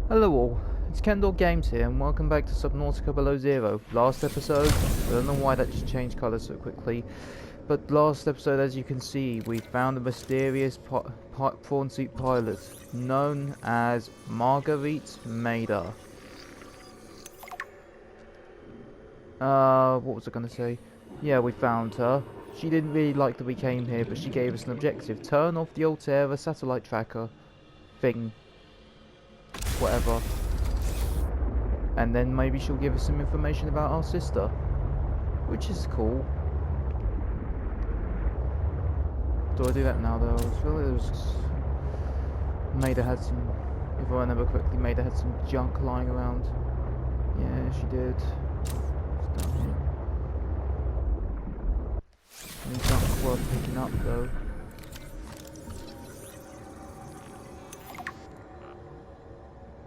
Hello all, it's Kendall Games here and welcome back to Subnautica Below Zero. Last episode, I don't know why that just changed colours so quickly, but last episode, as you can see, we found a mysterious prawn suit pilot known as Marguerit Maida. What was I gonna say? Yeah, we found her. She didn't really like that we came here, but she gave us an objective. Turn off the Altera satellite tracker thing. Whatever. And then maybe she'll give us some information about our sister, which is cool. Do I do that now though? I feel like it was Maida had some, if I remember correctly, Maida had some junk lying around. Yeah, she did. It's down here. Any junk worth picking up though.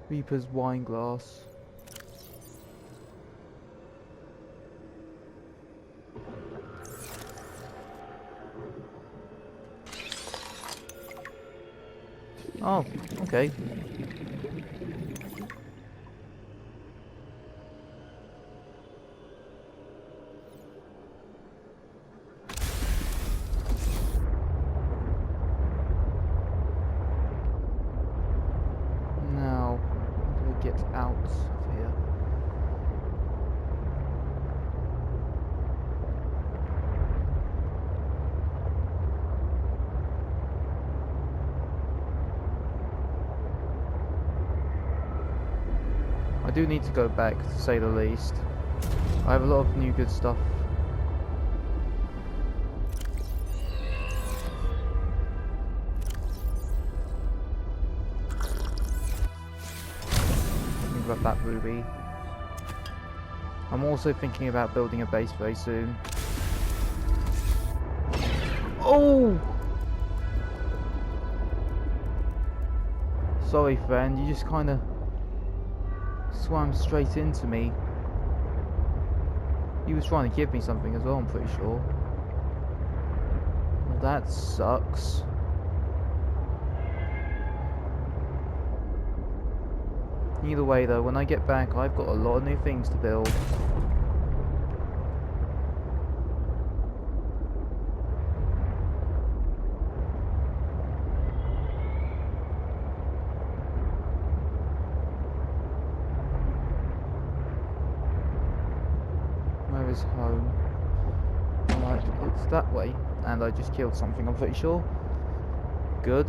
Reaper's wine glass. Oh, okay. Now, how do we get out of here? I do need to go back, to say the least. I have a lot of new good stuff. Let me grab that ruby. I'm also thinking about building a base very soon. Oh! Sorry friend, you just kinda swam straight into me. He was trying to give me something as well, I'm pretty sure. Well, that sucks. Either way though, when I get back I've got a lot of new things to build. Where is home? Alright, it's that way. And I just killed something, I'm pretty sure. Good.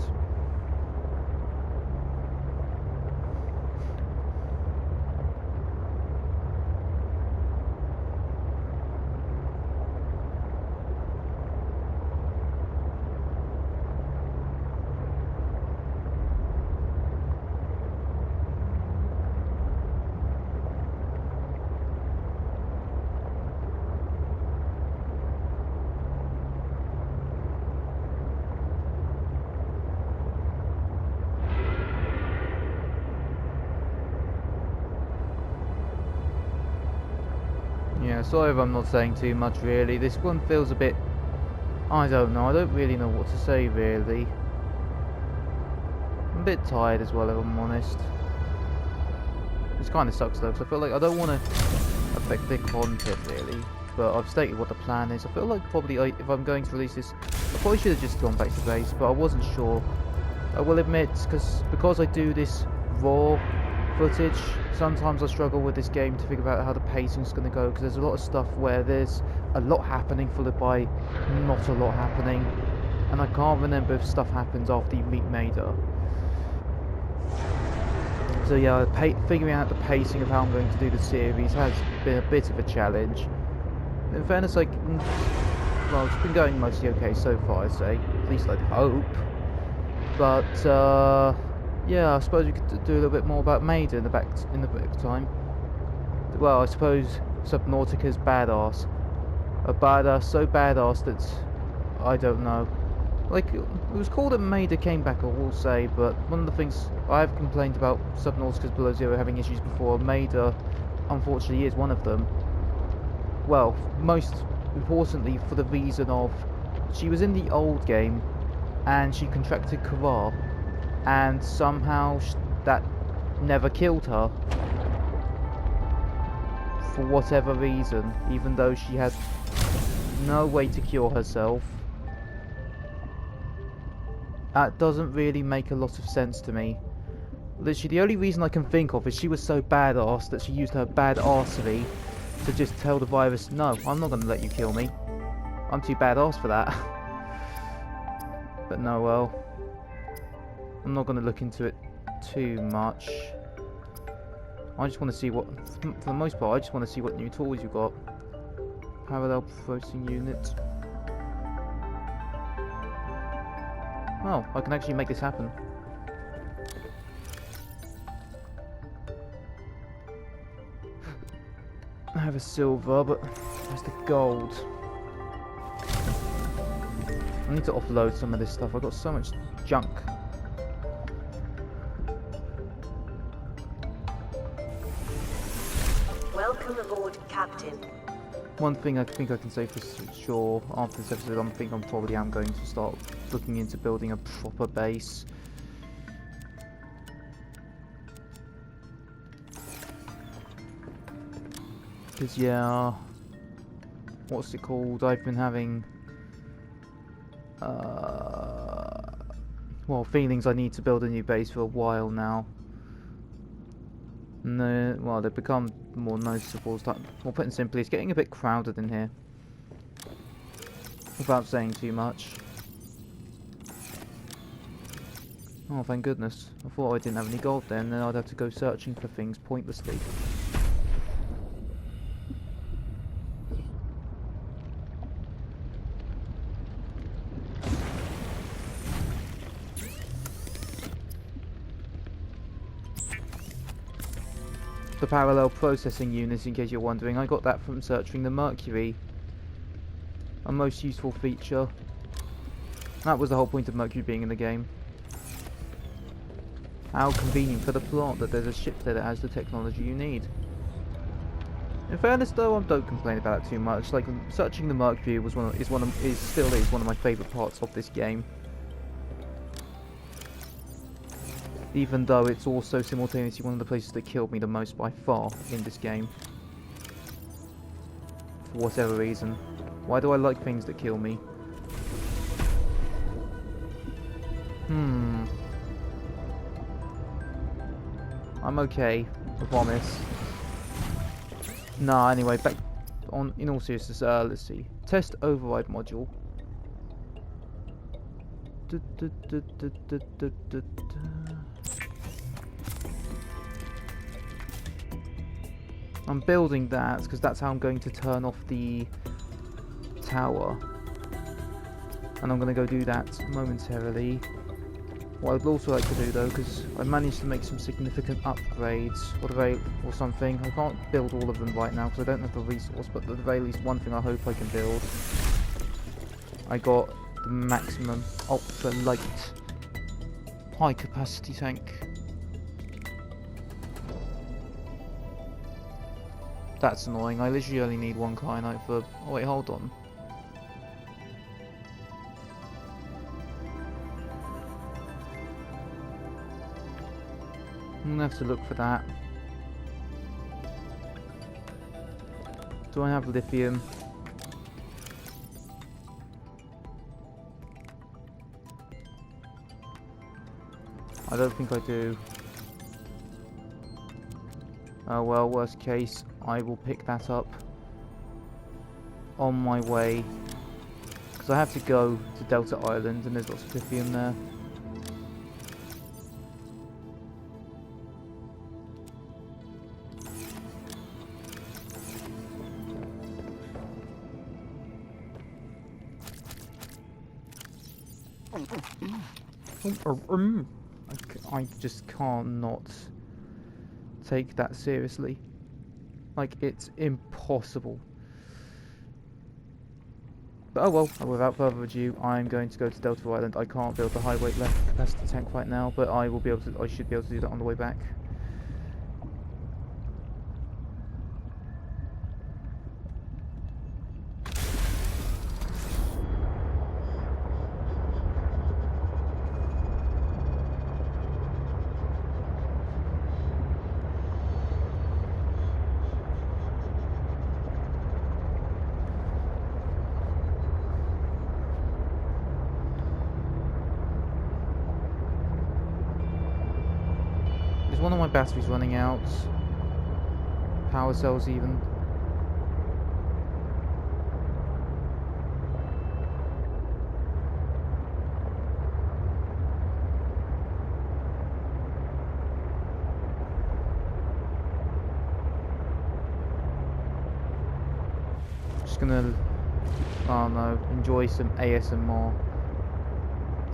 Yeah, sorry if I'm not saying too much really. This one feels a bit... I don't know, I don't really know what to say really. I'm a bit tired as well if I'm honest. This kind of sucks though, because I feel like I don't want to affect the content really. But I've stated what the plan is. I feel like probably if I'm going to release this, I probably should have just gone back to base, but I wasn't sure. I will admit, because I do this raw footage, sometimes I struggle with this game to figure out how the pacing's going to go, because there's a lot of stuff where there's a lot happening followed by not a lot happening, and I can't remember if stuff happens after you meet Maida. So yeah, figuring out the pacing of how I'm going to do the series has been a bit of a challenge. In fairness, well, it's been going mostly okay so far, I'd say. At least I'd hope. But yeah, I suppose we could do a little bit more about Maida in the back time. Well, I suppose Subnautica's badass. A badass, so badass that I don't know. Like, it was cool that Maida came back, I will say, but one of the things I've complained about Subnautica's Below Zero having issues before, Maida unfortunately is one of them. Well, most importantly for the reason of she was in the old game and she contracted Kara, and somehow that never killed her. For whatever reason, even though she had no way to cure herself. That doesn't really make a lot of sense to me. Literally, the only reason I can think of is she was so badass that she used her badassery to just tell the virus, no, I'm not going to let you kill me. I'm too badass for that. But no, well, I'm not going to look into it too much. I just want to see what, for the most part, I just want to see what new tools you've got. Parallel processing unit. Oh, I can actually make this happen. I have a silver, but where's the gold? I need to offload some of this stuff. I've got so much junk. Welcome aboard, Captain. One thing I think I can say for sure after this episode, I think probably am going to start looking into building a proper base. Because yeah, what's it called? I've been having well, feelings I need to build a new base for a while now. No, well, they've become more noticeable. Well, put it simply, it's getting a bit crowded in here. Without saying too much. Oh, thank goodness. I thought I didn't have any gold then I'd have to go searching for things pointlessly. The parallel processing units, in case you're wondering, I got that from searching the Mercury. A most useful feature. That was the whole point of Mercury being in the game. How convenient for the plot that there's a ship there that has the technology you need. In fairness though, I don't complain about it too much. Like, searching the Mercury was still is one of my favourite parts of this game. Even though it's also simultaneously one of the places that killed me the most by far in this game. For whatever reason. Why do I like things that kill me? I'm okay, I promise. Nah, anyway, back on, in all seriousness, let's see. Test override module. I'm building that because that's how I'm going to turn off the tower. And I'm going to go do that momentarily. What I'd also like to do though, because I managed to make some significant upgrades, or something. I can't build all of them right now because I don't have the resource, but at the very least one thing I hope I can build. I got the maximum ultra light high capacity tank. That's annoying. I literally only need one kyanite for... Oh wait, hold on. I'm gonna have to look for that. Do I have lithium? I don't think I do. Oh well, worst case, I will pick that up on my way. Because I have to go to Delta Island and there's lots of lithium there. I just can't not take that seriously. Like, it's impossible. But oh well, without further ado, I'm going to go to Delta Island. I can't build the high weight left capacity tank right now, but I will be able to. I should be able to do that on the way back. Is one of my batteries running out? Power cells even. Just gonna, oh no, enjoy some ASMR.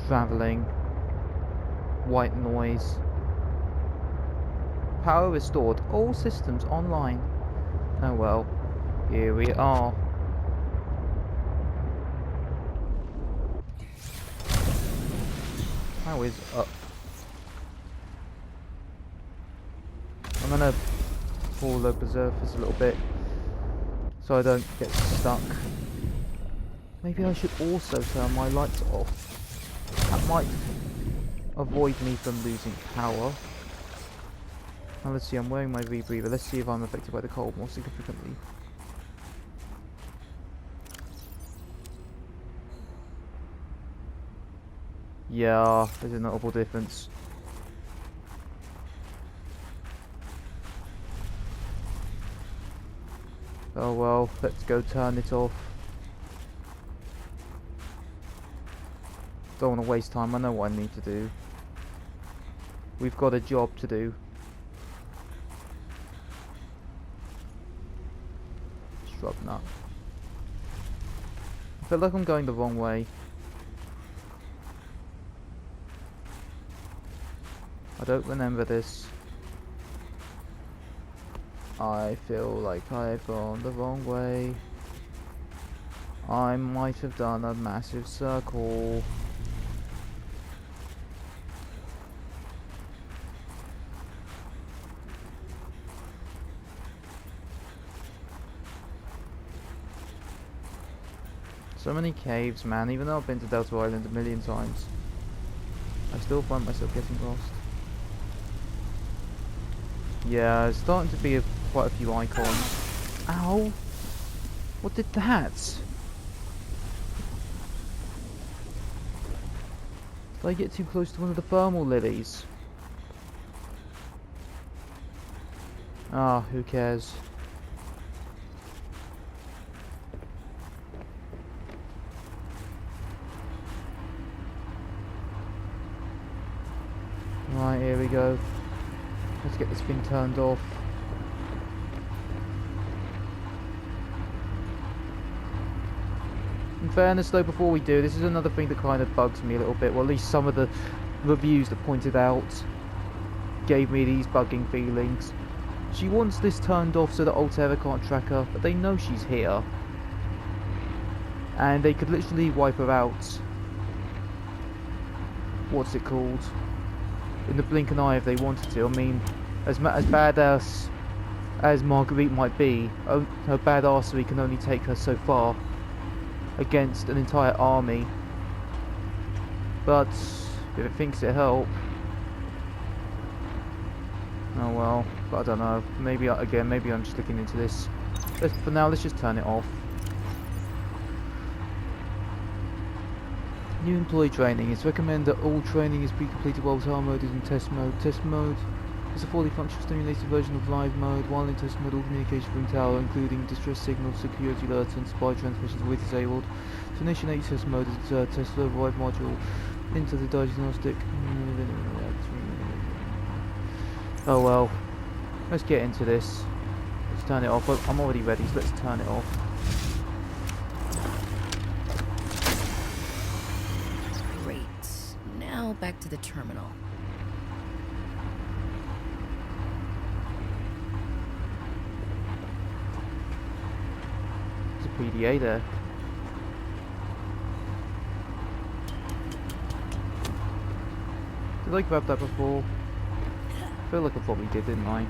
Travelling. White noise. Power restored. All systems online. Oh well. Here we are. How is up? I'm gonna pull the preservers a little bit so I don't get stuck. Maybe I should also turn my lights off. That might avoid me from losing power. Now let's see, I'm wearing my rebreather. Let's see if I'm affected by the cold more significantly. Yeah, there's a notable difference. Oh well, let's go turn it off. Don't want to waste time, I know what I need to do. We've got a job to do. Shrub nut. I feel like I'm going the wrong way. I don't remember this. I feel like I've gone the wrong way. I might have done a massive circle. So many caves, man. Even though I've been to Delta Island a million times, I still find myself getting lost. Yeah, it's starting to be quite a few icons. Ow! What did that? Did I get too close to one of the thermal lilies? Ah, who cares? Right, here we go. Let's get this thing turned off. In fairness though, before we do, this is another thing that kind of bugs me a little bit. Well, at least some of the reviews that pointed out gave me these bugging feelings. She wants this turned off so that Altera can't track her, but they know she's here. And they could literally wipe her out. What's it called? In the blink of an eye if they wanted to. I mean, as bad as Marguerite might be, her badassery can only take her so far against an entire army. But if it thinks it help, oh well. But I don't know. Maybe again, maybe I'm just looking into this. For now, let's just turn it off. New employee training. It's recommended that all training is pre-completed while tower mode is in test mode. Test mode is a fully functional stimulated version of live mode. While in test mode, all communication from tower, including distress signals, security alerts, and spy transmissions, will be disabled. To initiate test mode, test the override module into the diagnostic. Oh well. Let's get into this. Let's turn it off. I'm already ready, so let's turn it off. Back to the terminal. There's a PDA there. Did I grab that before? I feel like I probably did, didn't I?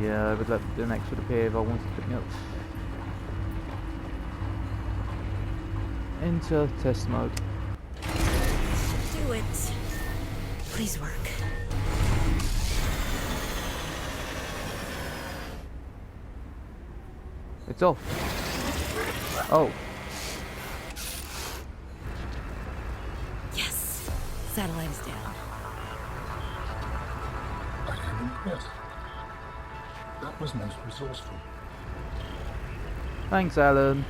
Yeah, I would let the next would appear if I wanted to pick me up. Enter test mode. Do it. Please work. It's off. Oh. Yes. Satellite is down. Yes. That was most resourceful. Thanks, Alan.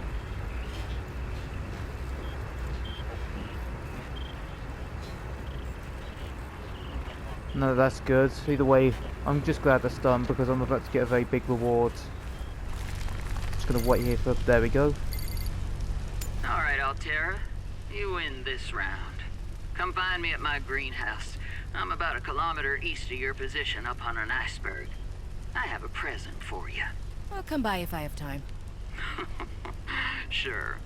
No, that's good. Either way, I'm just glad that's done because I'm about to get a very big reward. Just gonna wait here for... There we go. Alright, Altera. You win this round. Come find me at my greenhouse. I'm about 1 kilometer east of your position up on an iceberg. I have a present for you. I'll come by if I have time. Sure.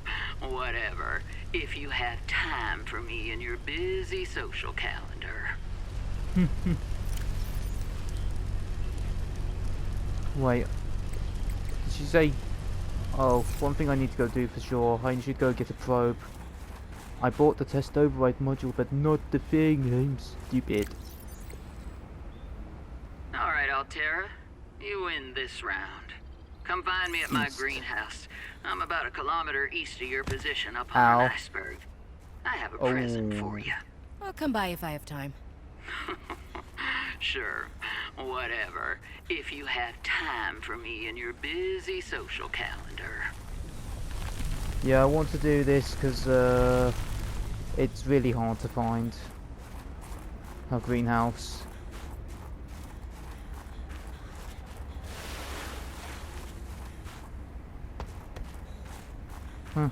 Whatever. If you have time for me in your busy social calendar. Wait. Did she say... Oh, one thing I need to go do for sure. I should go get a probe. I bought the test override module, but not the thing. I'm stupid. Alright, Altera. You win this round. Come find me at my greenhouse. I'm about 1 kilometer east of your position up on an iceberg. I have a present for you. I'll come by if I have time. Sure. Whatever. If you have time for me in your busy social calendar. Yeah, I want to do this because it's really hard to find a greenhouse.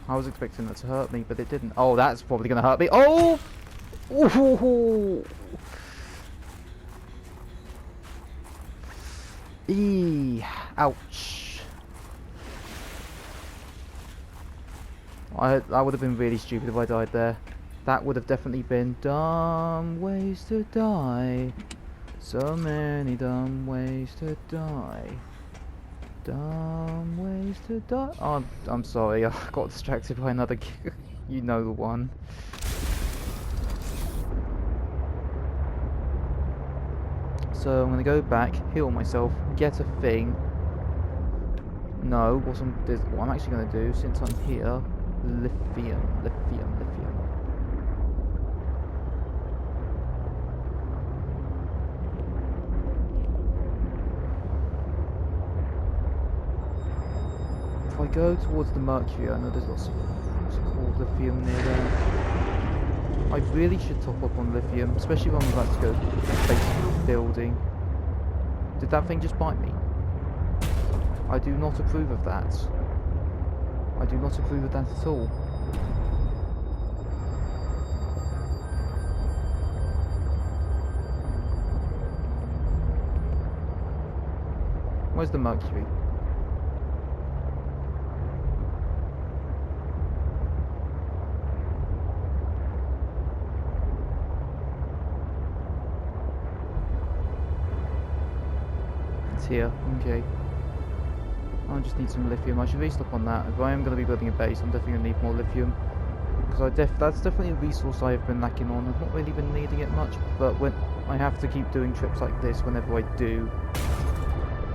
I was expecting that to hurt me, but it didn't. Oh, that's probably going to hurt me. Oh! Ooh! Eee! Ouch! That would have been really stupid if I died there. That would have definitely been dumb ways to die. So many dumb ways to die. Dumb ways to die. Oh, I'm sorry, I got distracted by another you know the one. So I'm gonna go back, heal myself, get a thing. No, what I'm actually gonna do, since I'm here, lithium. If I go towards the mercury, I know there's lots of what's it called, lithium near there. I really should top up on lithium, especially when I'm about to go to the base building. Did that thing just bite me? I do not approve of that. I do not approve of that at all. Where's the mercury? Here, okay. I just need some lithium. I should restock on that. If I am going to be building a base, I'm definitely going to need more lithium. Because that's definitely a resource I've been lacking on. I've not really been needing it much, but when I have to keep doing trips like this whenever I do,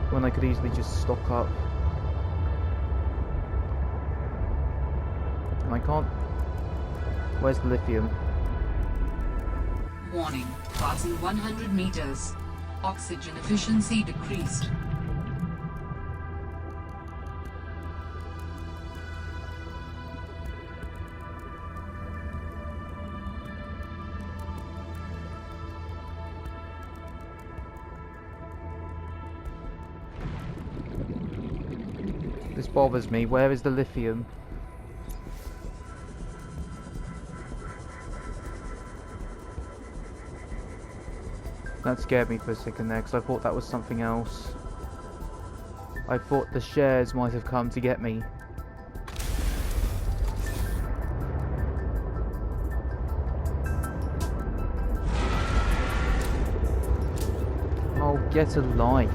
when I could easily just stock up. And I can't... Where's the lithium? Warning, passing 100 meters. Oxygen efficiency decreased. This bothers me. Where is the lithium? That scared me for a second there, because I thought that was something else. I thought the shares might have come to get me. Oh, get a life.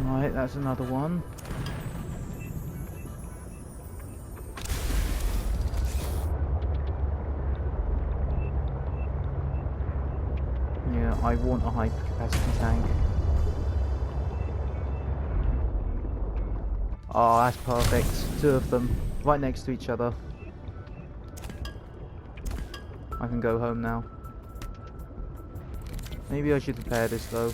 Right, that's another one. I want a high capacity tank. Oh, that's perfect. 2 of them, right next to each other. I can go home now. Maybe I should repair this though.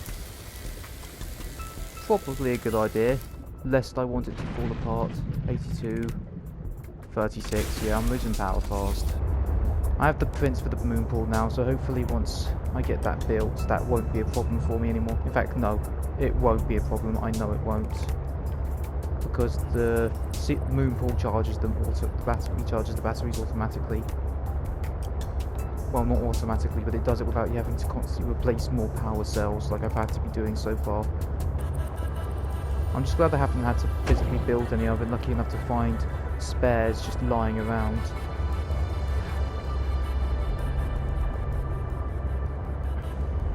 Probably a good idea, lest I want it to fall apart. 82, 36, yeah, I'm losing power fast. I have the prints for the moon pool now, so hopefully once I get that built, that won't be a problem for me anymore. In fact, no, it won't be a problem, I know it won't. Because the moon pool charges them, the battery charges the batteries automatically. Well, not automatically, but it does it without you having to constantly replace more power cells like I've had to be doing so far. I'm just glad I haven't had to physically build any. I've been lucky enough to find spares just lying around.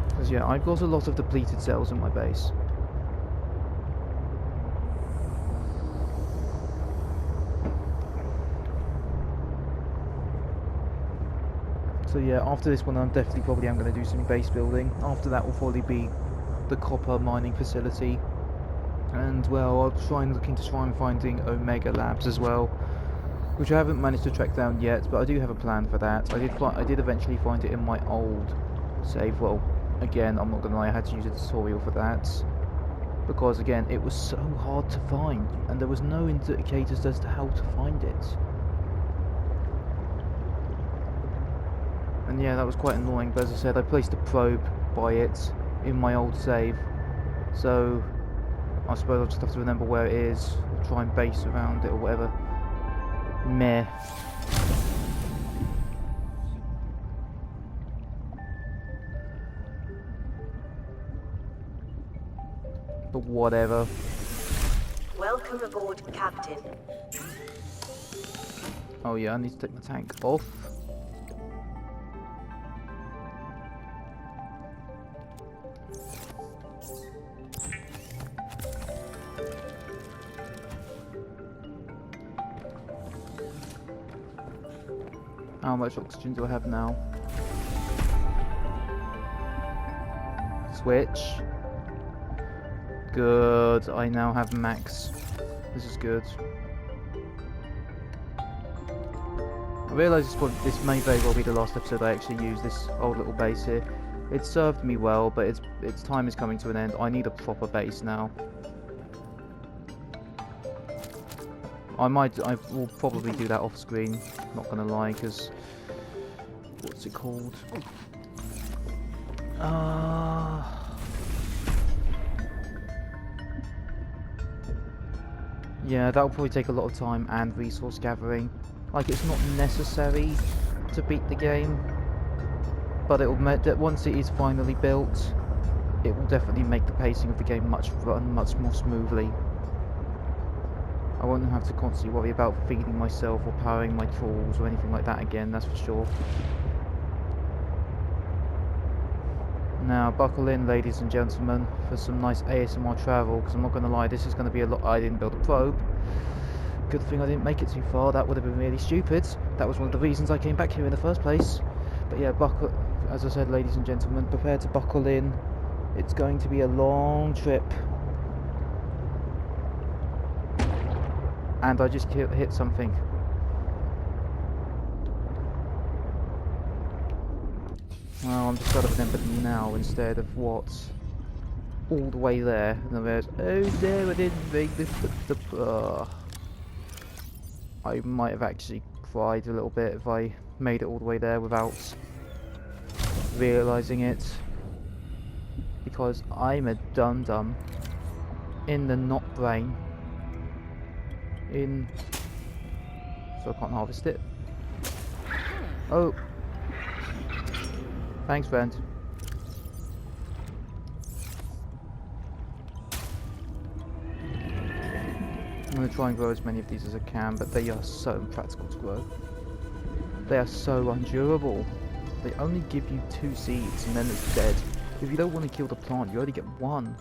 Because yeah, I've got a lot of depleted cells in my base. So yeah, after this one I'm definitely probably am going to do some base building. After that will probably be the copper mining facility. And well, I'll try and look into finding Omega Labs as well, which I haven't managed to track down yet, but I do have a plan for that. I did eventually find it in my old save. Well, again, I'm not going to lie, I had to use a tutorial for that. Because again, it was so hard to find, and there was no indicators as to how to find it. And yeah, that was quite annoying, but as I said, I placed a probe by it in my old save, so I suppose I'll just have to remember where it is, or try and base around it or whatever. Meh. But whatever. Welcome aboard, Captain. Oh yeah, I need to take my tank off. How much oxygen do I have now? Switch. Good, I now have max. This is good. I realise this may very well be the last episode I actually use this old little base here. It served me well, but its time is coming to an end. I need a proper base now. I will probably do that off screen, not gonna lie, because what's it called? Yeah, that'll probably take a lot of time and resource gathering. Like, it's not necessary to beat the game, but once it is finally built, it will definitely make the pacing of the game run much more smoothly. I won't have to constantly worry about feeding myself or powering my tools or anything like that again, that's for sure. Now, buckle in, ladies and gentlemen, for some nice ASMR travel, because I'm not going to lie, this is going to be a lot. I didn't build a probe. Good thing I didn't make it too far, that would have been really stupid. That was one of the reasons I came back here in the first place. But yeah, as I said, ladies and gentlemen, prepare to buckle in. It's going to be a long trip. And I just hit something. Well, I'm just got to remember now instead of what's all the way there. And there's, oh no, I didn't make the I might have actually cried a little bit if I made it all the way there without realising it. Because I'm a dum-dum in the not brain. So I can't harvest it. Oh. Thanks, friend. I'm going to try and grow as many of these as I can, but they are so impractical to grow. They are so undurable. They only give you 2 seeds and then it's dead. If you don't want to kill the plant, you only get 1.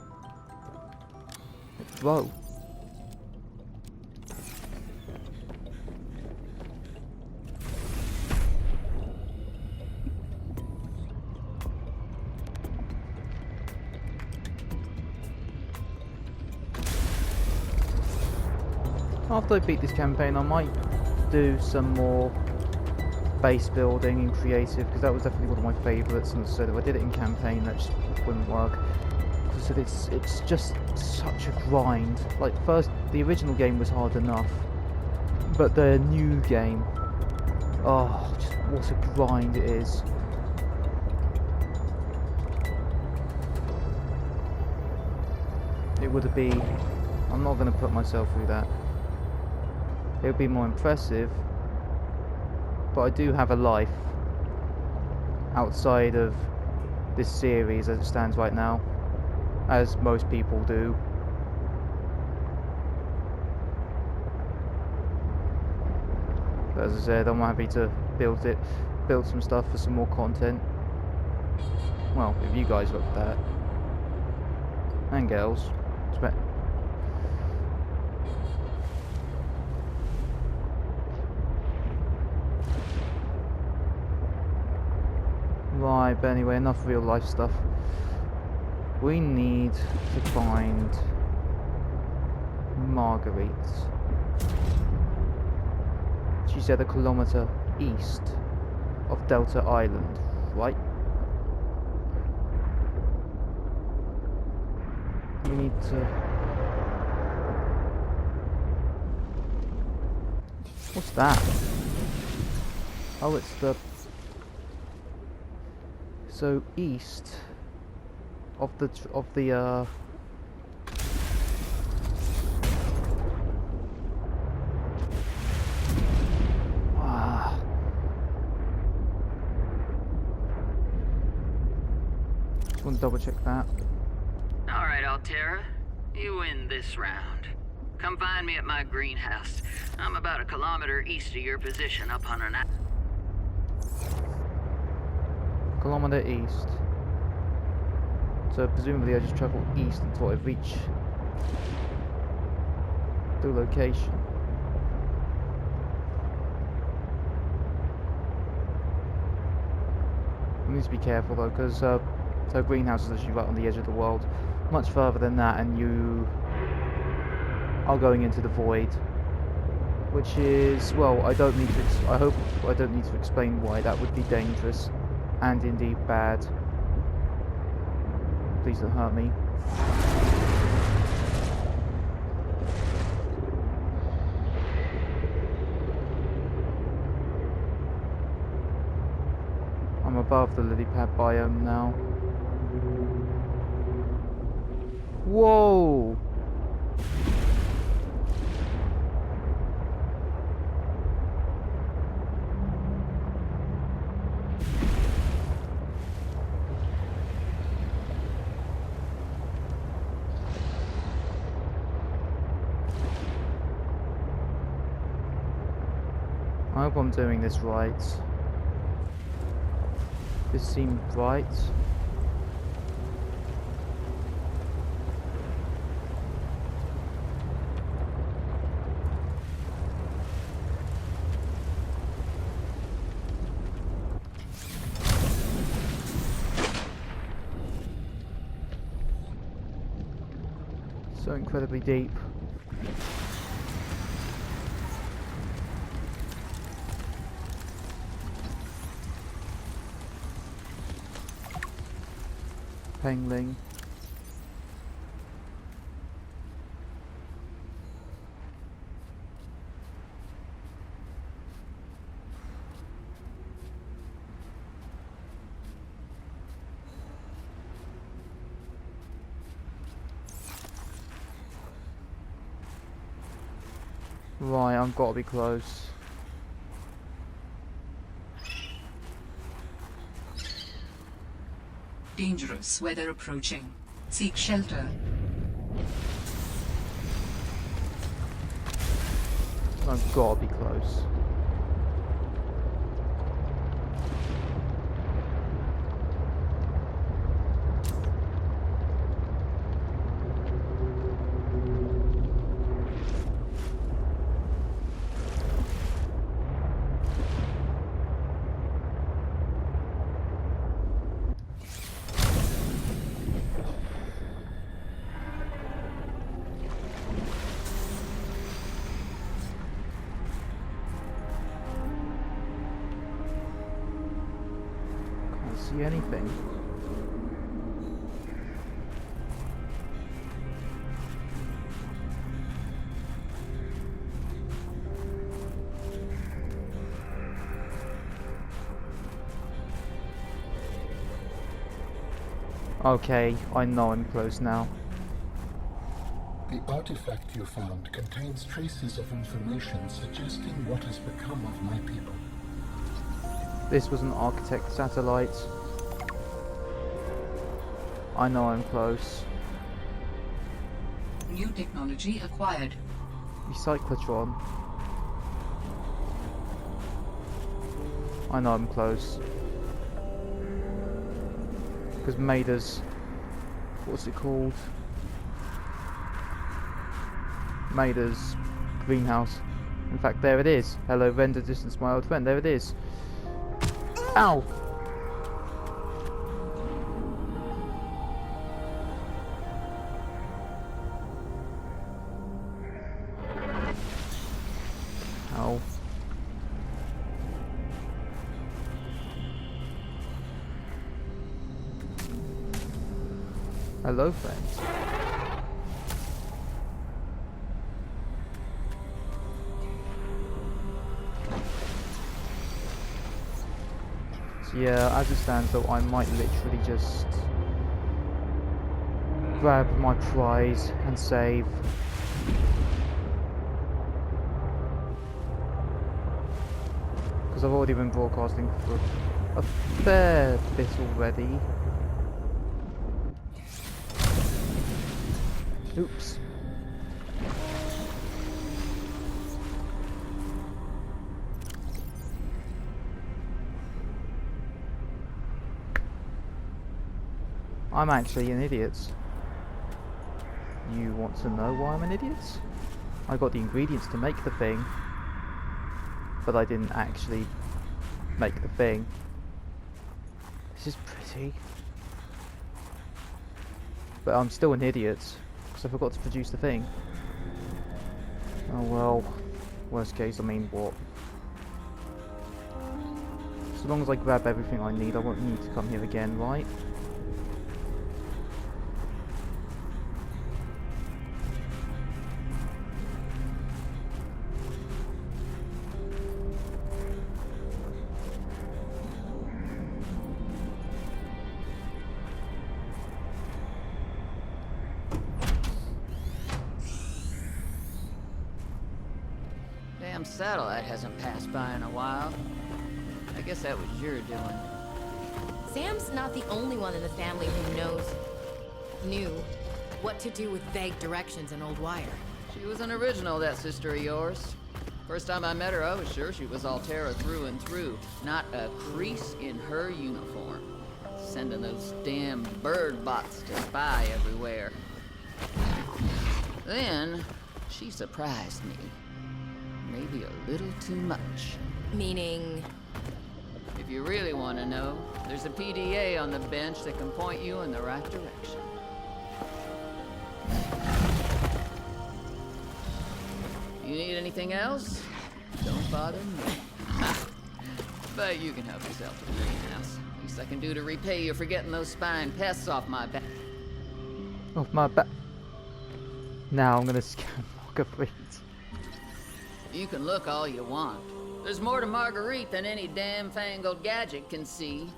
Grow. After I beat this campaign, I might do some more base building in creative, because that was definitely one of my favourites, and so if I did it in campaign that just wouldn't work. Because it's just such a grind. Like the original game was hard enough, but the new game, oh, just what a grind it is. It would be, I'm not going to put myself through that. It would be more impressive, but I do have a life outside of this series as it stands right now, as most people do. But as I said, I'm happy to build some stuff for some more content. Well, if you guys look at that. And girls. Right, but anyway, enough real life stuff. We need to find Marguerit. She's at a kilometre east of Delta Island, right? We need to... What's that? Oh, it's the... So east of the just want to double check that. All right, Altera, you win this round. Come find me at my greenhouse. I'm about a kilometer east of your position up on an island. Kilometre east. So presumably I just travel east until I reach the location. I need to be careful though, because so greenhouse is actually right on the edge of the world. Much further than that, and you are going into the void, which is, well, I don't need to. I hope I don't need to explain why that would be dangerous. And indeed bad. Please don't hurt me. I'm above the lily pad biome now. Whoa! I hope I'm doing this right. This seemed right. So incredibly deep. Pengling. Right, I've got to be close. Dangerous weather approaching. Seek shelter. I've got to be close. see anything. Okay, I know I'm close now. The artifact you found contains traces of information suggesting what has become of my people. This was an architect satellite. I know I'm close. New technology acquired. Recyclotron. I know I'm close. Because Maida's... what's it called? Maida's greenhouse. In fact, there it is. Hello, render distance, my old friend. There it is. Ow! Ow. Hello, friends. So yeah, as it stands though, I might literally just grab my prize and save. Because I've already been broadcasting for a fair bit already. Oops. I'm actually an idiot. You want to know why I'm an idiot? I got the ingredients to make the thing, but I didn't actually make the thing. This is pretty. But I'm still an idiot, because I forgot to produce the thing. Oh well, worst case, I mean what? So long as I grab everything I need, I won't need to come here again, right? Damn satellite hasn't passed by in a while. I guess that was your doing. Sam's not the only one in the family who knew what to do with vague directions in old wire. She was an original, that sister of yours. First time I met her, I was sure she was Altera through and through. Not a crease in her uniform. Sending those damn bird bots to spy everywhere. Then, she surprised me. Maybe a little too much. Meaning... If you really want to know, there's a PDA on the bench that can point you in the right direction. You need anything else? Don't bother me. But you can help yourself to the greenhouse. Least I can do to repay you for getting those spine pests off my back. Off my back. Now I'm gonna scan Marguerit. You can look all you want. There's more to Marguerite than any damn fangled gadget can see.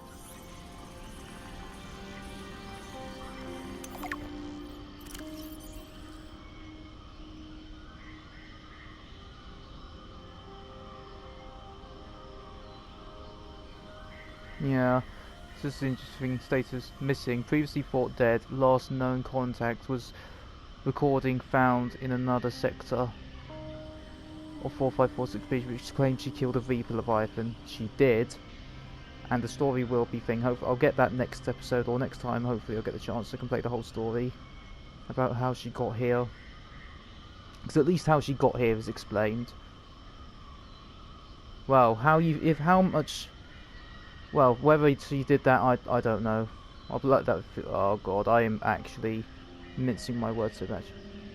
Yeah, this is interesting. Status missing. Previously thought dead. Last known contact was recording found in another sector of 4546B, which claimed she killed a Reaper Leviathan. She did, and the story will be thing. Hopefully, I'll get that next episode or next time. Hopefully, I'll get the chance to complete the whole story about how she got here. Because at least how she got here is explained. Well, well, whether she did that, I don't know. I'll let that. Oh god, I am actually mincing my words so much.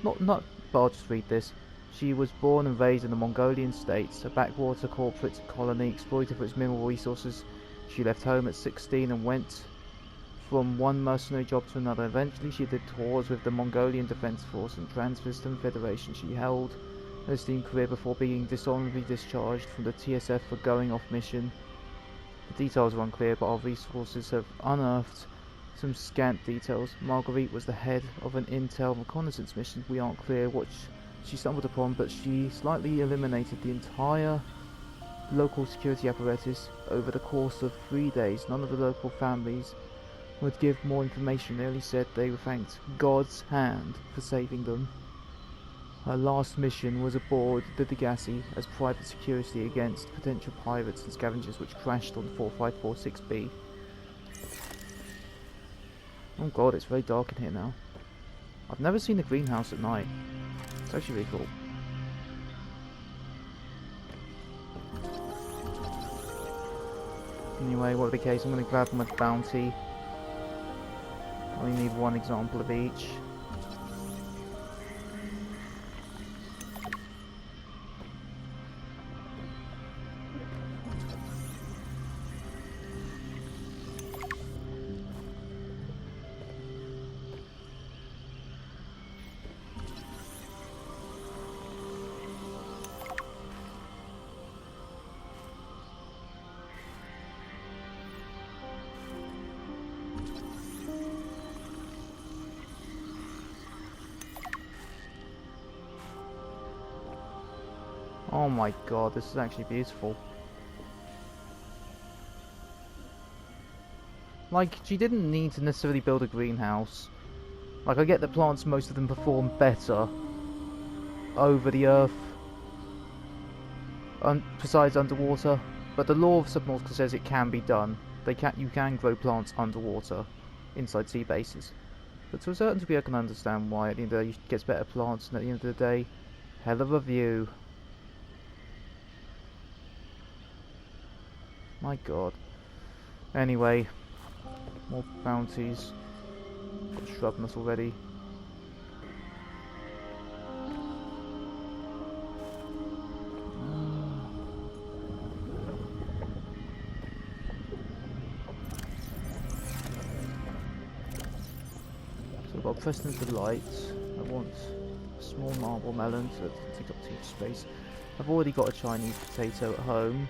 Not. But I'll just read this. She was born and raised in the Mongolian states, a backwater corporate colony exploited for its mineral resources. She left home at 16 and went from one mercenary job to another. Eventually she did tours with the Mongolian Defense Force and Transvestern Federation. She held an esteemed career before being dishonorably discharged from the TSF for going off mission. The details are unclear, but our resources have unearthed some scant details. Marguerite was the head of an intel reconnaissance mission. We aren't clear what she stumbled upon, but she slightly eliminated the entire local security apparatus over the course of 3 days. None of the local families would give more information. They only said they thanked God's hand for saving them. Her last mission was aboard the Degassi as private security against potential pirates and scavengers, which crashed on 4546B. Oh god, it's very dark in here now. I've never seen the greenhouse at night. It's actually really cool. Anyway, whatever the case, I'm going to grab my bounty. I only need one example of each. Oh my god, this is actually beautiful. Like, she didn't need to necessarily build a greenhouse. Like, I get that plants, most of them perform better over the earth, besides underwater, but the law of Subnautica says it can be done. You can grow plants underwater, inside sea bases. But to a certain degree I can understand why. At the end of the day, you get better plants, and at the end of the day, hell of a view. My god. Anyway, more bounties. Got shrub nut already. So I've got Preston's Delight. I want a small marble melon to take up too much space. I've already got a Chinese potato at home.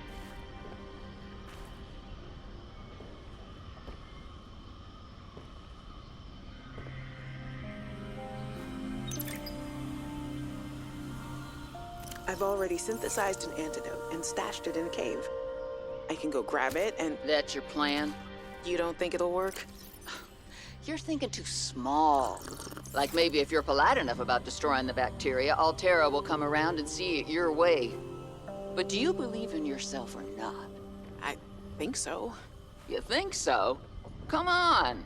I've already synthesized an antidote and stashed it in a cave. I can go grab it and... That's your plan? You don't think it'll work? You're thinking too small. Like maybe if you're polite enough about destroying the bacteria, Altera will come around and see it your way. But do you believe in yourself or not? I think so. You think so? Come on.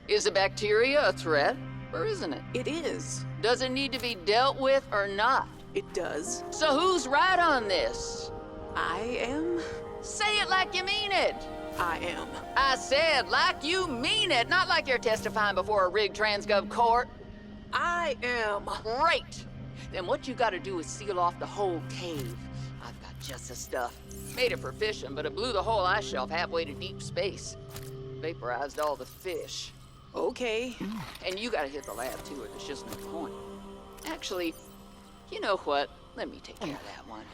Is the bacteria a threat, or isn't it? It is. Does it need to be dealt with or not? It does. So who's right on this? I am. Say it like you mean it. I am. I said like you mean it, not like you're testifying before a rigged transgov court. I am. Great. Then what you gotta do is seal off the whole cave. I've got just the stuff. Made it for fishing, but it blew the whole ice shelf halfway to deep space. Vaporized all the fish. Okay. And you gotta hit the lab too, or there's just no point. Actually, you know what? Let me take care of that one.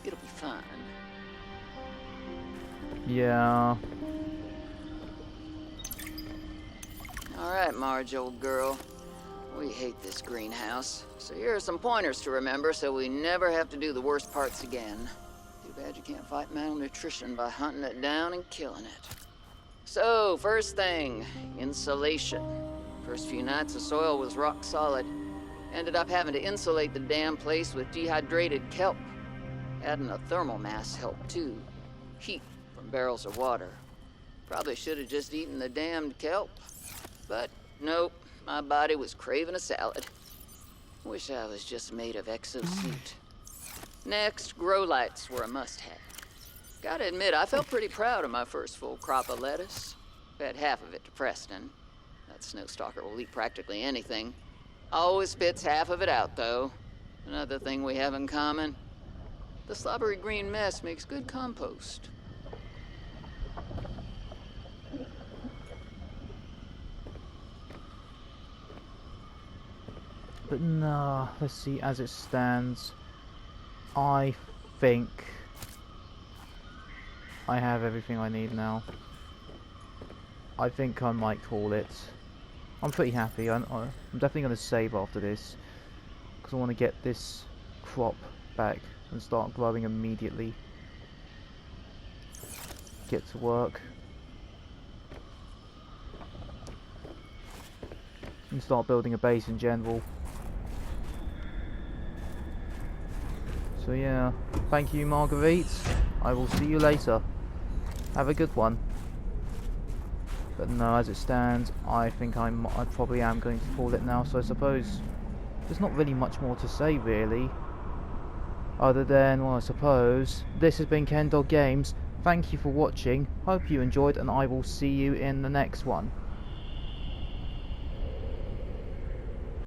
It'll be fun. Yeah. Alright, Marge, old girl. We hate this greenhouse. So here are some pointers to remember so we never have to do the worst parts again. Too bad you can't fight malnutrition by hunting it down and killing it. So, first thing, insulation. First few nights the soil was rock solid. Ended up having to insulate the damn place with dehydrated kelp. Adding a thermal mass helped too. Heat from barrels of water. Probably should have just eaten the damned kelp. But nope, my body was craving a salad. Wish I was just made of exosuit. Next, grow lights were a must-have. Gotta admit, I felt pretty proud of my first full crop of lettuce. Fed half of it to Preston. That snowstalker will eat practically anything. Always spits half of it out, though. Another thing we have in common. The slobbery green mess makes good compost. But no, let's see, as it stands, I think I have everything I need now. I think I might call it. I'm pretty happy. I'm definitely going to save after this, because I want to get this crop back and start growing immediately. Get to work. And start building a base in general. So yeah, thank you Marguerite. I will see you later. Have a good one. But no, as it stands, I think I probably am going to call it now. So I suppose there's not really much more to say really. Other than, well, I suppose this has been KenDog Games. Thank you for watching. Hope you enjoyed, and I will see you in the next one.